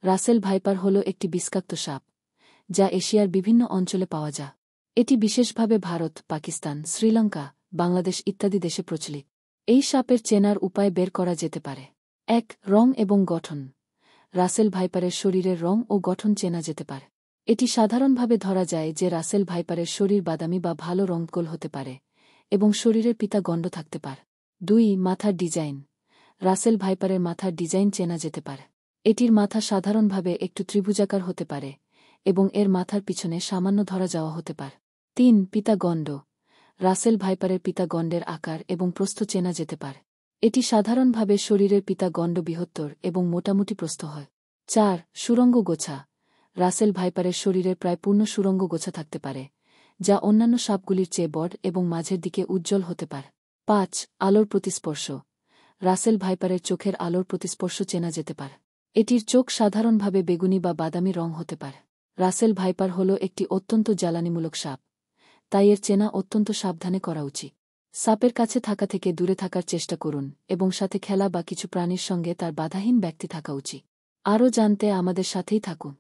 Russell viper হল একটি বিষাক্ত সাপ যা এশিয়ার বিভিন্ন অঞ্চলে পাওয়া যায়। এটি বিশেষভাবে ভারত, পাকিস্তান, শ্রীলঙ্কা, বাংলাদেশ ইত্যাদি দেশে প্রচলিত। এই সাপের চেনার উপায় বের করা যেতে পারে। ১. রং এবং গঠন। রাসেল ভাইপারের শরীরের রং ও গঠন চেনা যেতে পারে। এটি সাধারণভাবে ধরা যায় যে রাসেল ভাইপারের শরীর বাদামি বা ভালো রংকোল হতে পারে এবং শরীরের পিতা গণ্ড থাকতে পারে। ২. মাথার ডিজাইন। রাসেল ভাইপারের মাথার ডিজাইন চেনা যেতে পারে। এটির মাথা সাধারণভাবে একটু ত্রিভুজাকার হতে পারে এবং এর মাথার পিছনে সামান্য ধরা যাওয়া হতে পারে। ৩. পিতা গণ্ড। রাসেল ভাইপারের পিতা গণ্ডের আকার এবং প্রস্থ চেনা যেতে পারে। এটি সাধারণভাবে শরীরের পিতা গণ্ড বৃহত্তর এবং মোটামুটি প্রস্থ হয়। ৪. সুরঙ্গ গোছা। রাসেল ভাইপারের শরীরের প্রায় পূর্ণ সুরঙ্গ গোছা থাকতে পারে, যা অন্যান্য সাপগুলির চেয়ে বড় এবং মাঝের দিকে উজ্জ্বল হতে পারে। ৫. আলোর প্রতিস্পর্শ। রাসেল ভাইপারের চোখের আলোর প্রতিস্পর্শ চেনা যেতে পারে। এটির চোখ সাধারণভাবে বেগুনি বা বাদামি রং হতে পারে। রাসেল ভাইপার হল একটি অত্যন্ত জ্বালানিমূলক সাপ, তাই এর চেনা অত্যন্ত সাবধানে করা উচিত। সাপের কাছে থাকা থেকে দূরে থাকার চেষ্টা করুন এবং সাথে খেলা বা কিছু প্রাণীর সঙ্গে তার বাধাহীন ব্যক্তি থাকা উচিত। আরও জানতে আমাদের সাথেই থাকুন।